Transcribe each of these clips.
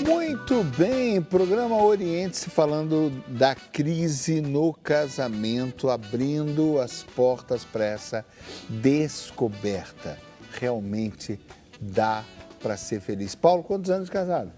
Muito bem, programa Oriente-se falando da crise no casamento, abrindo as portas para essa descoberta. Realmente dá para ser feliz. Paulo, quantos anos de casado?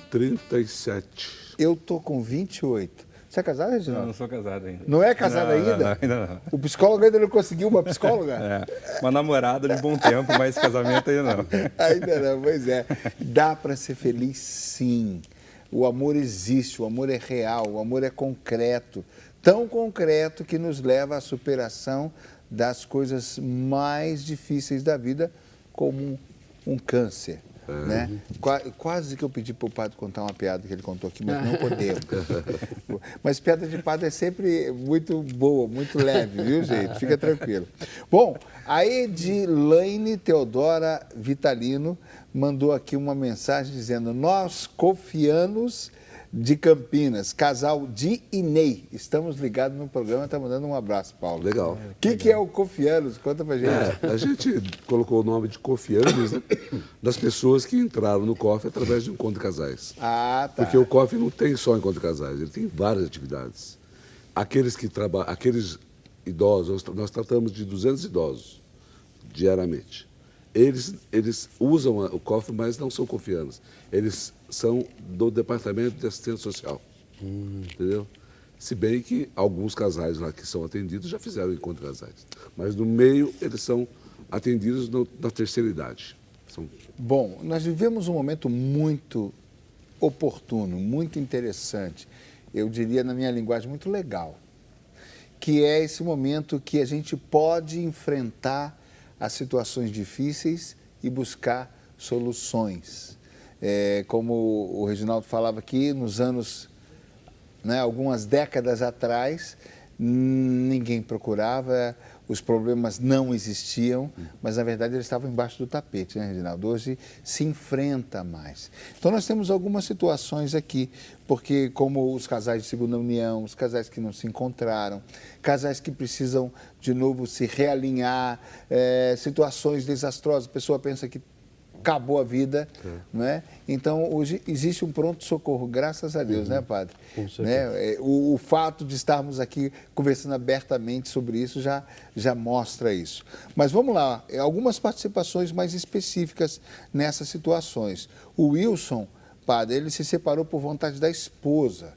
37. Eu tô com 28. Você é casado, Reginaldo? Eu não sou casado ainda. Não é casado ainda? Não, ainda não. O psicólogo ainda não conseguiu uma psicóloga? É, uma namorada de bom tempo, mas casamento ainda não. Ainda não, pois é. Dá para ser feliz, sim. O amor existe, o amor é real, o amor é concreto. Tão concreto que nos leva à superação das coisas mais difíceis da vida, como um câncer. Né? Quase que eu pedi para o padre contar uma piada que ele contou aqui, mas não podemos. Mas piada de padre é sempre muito boa, muito leve, viu, gente? Fica tranquilo. Bom, a Edilaine Teodora Vitalino mandou aqui uma mensagem dizendo: nós, cofianos de Campinas, casal Di e Ney, estamos ligados no programa, está mandando um abraço, Paulo. Legal. O que é o Cofianos? Conta pra gente. A gente colocou o nome de Cofianos, né, das pessoas que entraram no COF através de encontro de casais. Ah, tá. Porque o COF não tem só encontro de casais, ele tem várias atividades. Aqueles idosos, nós tratamos de 200 idosos diariamente. Eles usam o COF, mas não são cofianos. Eles são do Departamento de Assistência Social. Entendeu? Se bem que alguns casais lá que são atendidos já fizeram encontro de casais. Mas no meio, eles são atendidos na terceira idade. Bom, nós vivemos um momento muito oportuno, muito interessante, eu diria na minha linguagem muito legal, que é esse momento que a gente pode enfrentar as situações difíceis e buscar soluções. Como o Reginaldo falava aqui, nos anos, né, algumas décadas atrás, ninguém procurava, os problemas não existiam, mas na verdade eles estavam embaixo do tapete, né, Reginaldo? Hoje se enfrenta mais. Então nós temos algumas situações aqui, porque como os casais de segunda união, os casais que não se encontraram, casais que precisam de novo se realinhar, situações desastrosas, a pessoa pensa que acabou a vida, né? Então hoje existe um pronto-socorro, graças a Deus, né, padre? Né? O fato de estarmos aqui conversando abertamente sobre isso já mostra isso. Mas vamos lá, algumas participações mais específicas nessas situações. O Wilson, padre, ele se separou por vontade da esposa,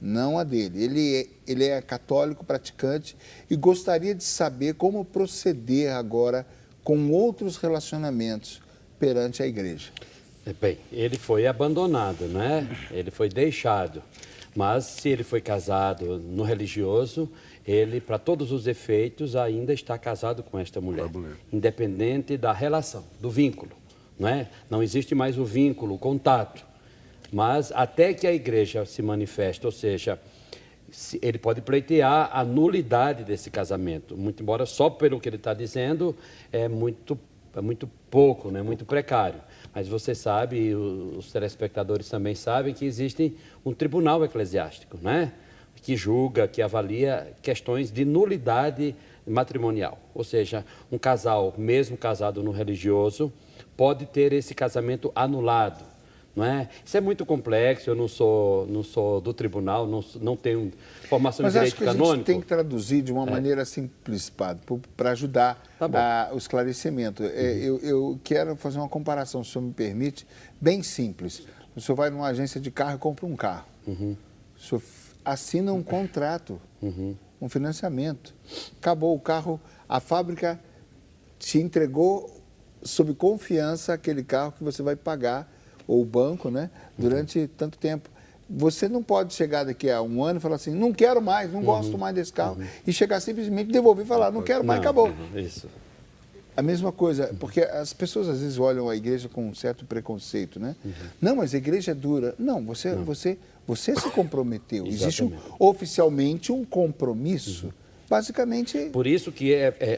não a dele. Ele é católico praticante e gostaria de saber como proceder agora com outros relacionamentos perante a igreja. Bem, ele foi abandonado, né? Ele foi deixado. Mas se ele foi casado no religioso, ele, para todos os efeitos, ainda está casado com esta mulher, independente da relação, do vínculo, não é? Não existe mais o vínculo, o contato. Mas até que a igreja se manifeste, ou seja, ele pode pleitear a nulidade desse casamento, muito embora só pelo que ele está dizendo é muito pouco, né? Muito precário. Mas você sabe, e os telespectadores também sabem, que existe um tribunal eclesiástico, né? Que julga, que avalia questões de nulidade matrimonial. Ou seja, um casal, mesmo casado no religioso, pode ter esse casamento anulado. Não é? Isso é muito complexo, eu não sou do tribunal, não tenho formação em direito canônico. Mas acho que a gente tem que traduzir de uma maneira simples, padre, para ajudar o esclarecimento. Eu quero fazer uma comparação, se o senhor me permite, bem simples. O senhor vai numa agência de carro e compra um carro. O senhor assina um contrato, um financiamento. Acabou o carro, a fábrica te entregou sob confiança aquele carro que você vai pagar, ou o banco, né, durante tanto tempo. Você não pode chegar daqui a um ano e falar assim, não quero mais, não gosto mais desse carro, e chegar simplesmente, devolver e falar, não quero mais, acabou. Isso. A mesma coisa, porque as pessoas às vezes olham a igreja com um certo preconceito, né? Não, mas a igreja é dura. Não, você se comprometeu. Existe oficialmente um compromisso, basicamente... Por isso que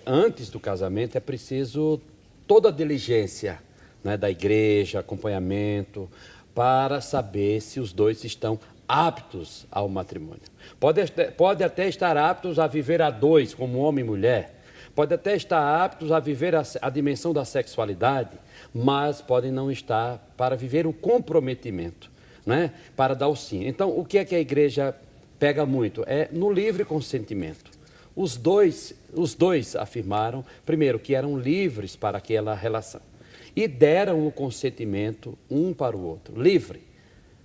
antes do casamento é preciso toda a diligência, né, da igreja, acompanhamento, para saber se os dois estão aptos ao matrimônio. Pode até estar aptos a viver a dois, como homem e mulher, Pode até estar aptos a viver a dimensão da sexualidade, mas podem não estar para viver o comprometimento, né? Para dar o sim. Então, o que é que a igreja pega muito? É no livre consentimento. Os dois afirmaram, primeiro, que eram livres para aquela relação e deram o consentimento um para o outro, livre,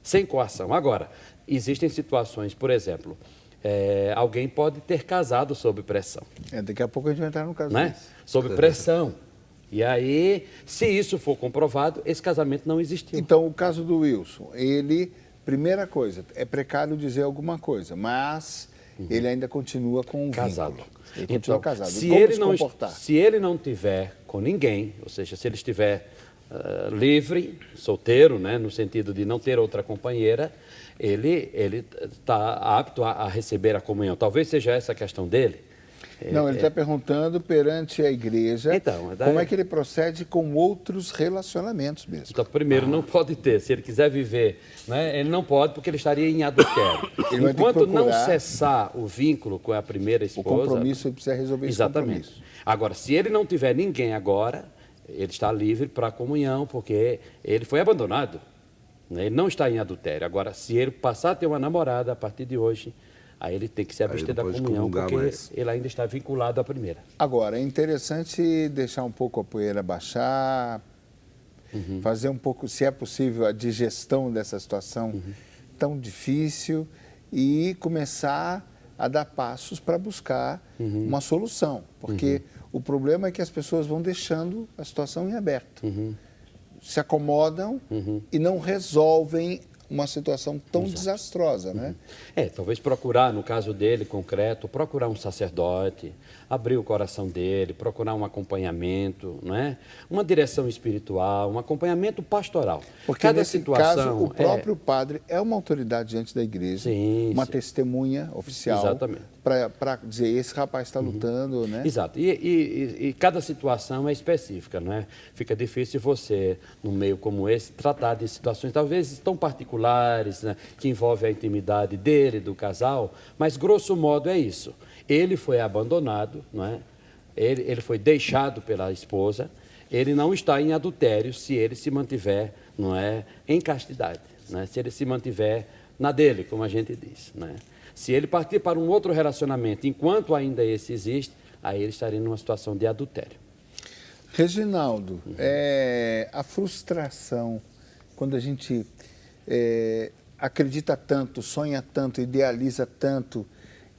sem coação. Agora, existem situações, por exemplo, alguém pode ter casado sob pressão. Daqui a pouco a gente vai entrar no caso Né? desse. Sob pressão. E aí, se isso for comprovado, esse casamento não existiu. Então, o caso do Wilson, ele, primeira coisa, é precário dizer alguma coisa, mas ele ainda continua com um Casado. vínculo. Ele continua casado. Se Como ele, se não, comportar? se ele não tiver com ninguém, ou seja, se ele estiver livre, solteiro, né, no sentido de não ter outra companheira, ele está apto a receber a comunhão. Talvez seja essa a questão dele. Não, ele está perguntando perante a igreja Então, como é que ele procede com outros relacionamentos mesmo. Então, primeiro, não pode ter. Se ele quiser viver, né, ele não pode porque ele estaria em adultério. Ele vai ter que Enquanto não procurar cessar o vínculo com a primeira O esposa... compromisso, ele precisa resolver esse Exatamente. compromisso. Agora, se ele não tiver ninguém agora, ele está livre para a comunhão, porque ele foi abandonado. Né? Ele não está em adultério. Agora, se ele passar a ter uma namorada a partir de hoje, aí ele tem que se abster da comunhão, porque ele ainda está vinculado à primeira. Agora, é interessante deixar um pouco a poeira baixar, fazer um pouco, se é possível, a digestão dessa situação tão difícil e começar a dar passos para buscar uma solução. Porque o problema é que as pessoas vão deixando a situação em aberto. Se acomodam e não resolvem uma situação tão desastrosa, né? Talvez procurar, no caso dele, concreto, procurar um sacerdote, abrir o coração dele, procurar um acompanhamento, não é? Uma direção espiritual, um acompanhamento pastoral. Porque Cada nesse situação caso, o próprio padre é uma autoridade diante da igreja, uma testemunha oficial para dizer, esse rapaz está lutando, né? Exato. E cada situação é específica, não é? Fica difícil você, num meio como esse, tratar de situações talvez tão particulares, né, que envolvem a intimidade dele, do casal, mas grosso modo é isso. Ele foi abandonado, não é? Ele foi deixado pela esposa, ele não está em adultério se ele se mantiver, não é, em castidade, né? Se ele se mantiver na dele, como a gente diz, né? Se ele partir para um outro relacionamento, enquanto ainda esse existe, aí ele estaria numa situação de adultério. Reginaldo, a frustração, quando a gente acredita tanto, sonha tanto, idealiza tanto,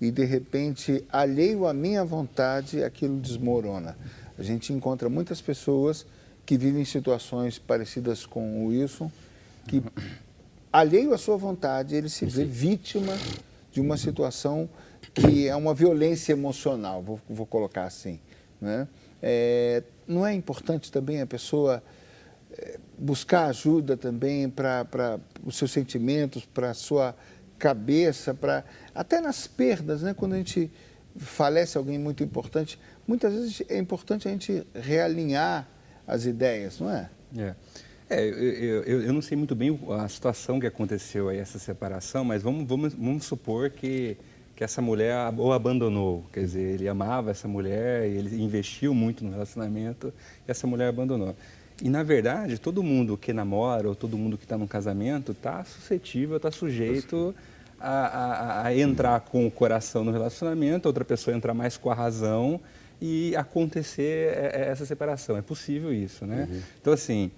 e de repente, alheio à minha vontade, aquilo desmorona. A gente encontra muitas pessoas que vivem situações parecidas com o Wilson, que, alheio à sua vontade, ele se vê vítima de uma situação que é uma violência emocional, vou colocar assim, né? Não é importante também a pessoa buscar ajuda também para os seus sentimentos, para a sua cabeça, até nas perdas, né? Quando a gente falece alguém muito importante, muitas vezes é importante a gente realinhar as ideias, não é? Eu não sei muito bem a situação que aconteceu aí, essa separação, mas vamos supor que essa mulher o abandonou. Quer dizer, ele amava essa mulher, ele investiu muito no relacionamento e essa mulher abandonou. E, na verdade, todo mundo que namora ou todo mundo que está num casamento está suscetível, está sujeito a entrar com o coração no relacionamento, outra pessoa entrar mais com a razão e acontecer essa separação. É possível isso, né? Então, assim,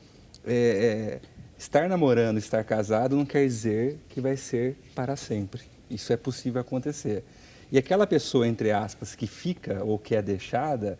estar namorando, estar casado não quer dizer que vai ser para sempre. Isso é possível acontecer. E aquela pessoa, entre aspas, que fica ou que é deixada,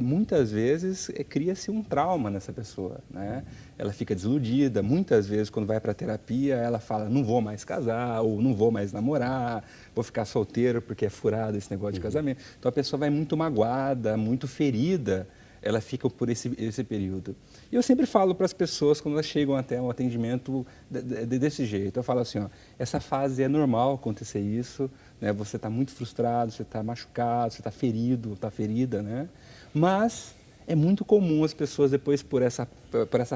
muitas vezes cria-se um trauma nessa pessoa, né? Ela fica desiludida, muitas vezes quando vai para a terapia ela fala, não vou mais casar, ou não vou mais namorar, vou ficar solteiro porque é furado esse negócio de casamento. Então a pessoa vai muito magoada, muito ferida, ela fica por esse período. E eu sempre falo para as pessoas, quando elas chegam até um atendimento desse jeito, eu falo assim, ó, essa fase é normal acontecer isso, né? Você está muito frustrado, você está machucado, você está ferido, está ferida, né? Mas é muito comum as pessoas, depois por essa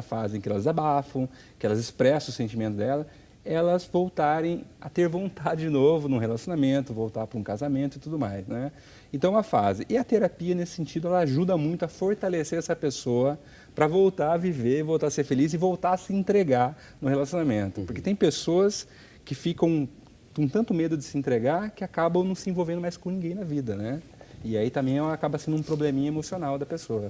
fase em que elas abafam, que elas expressam o sentimento dela, elas voltarem a ter vontade de novo num relacionamento, voltar para um casamento e tudo mais, né? Então, é uma fase. E a terapia, nesse sentido, ela ajuda muito a fortalecer essa pessoa para voltar a viver, voltar a ser feliz e voltar a se entregar no relacionamento. Porque tem pessoas que ficam com tanto medo de se entregar que acabam não se envolvendo mais com ninguém na vida, né? E aí também acaba sendo um probleminha emocional da pessoa.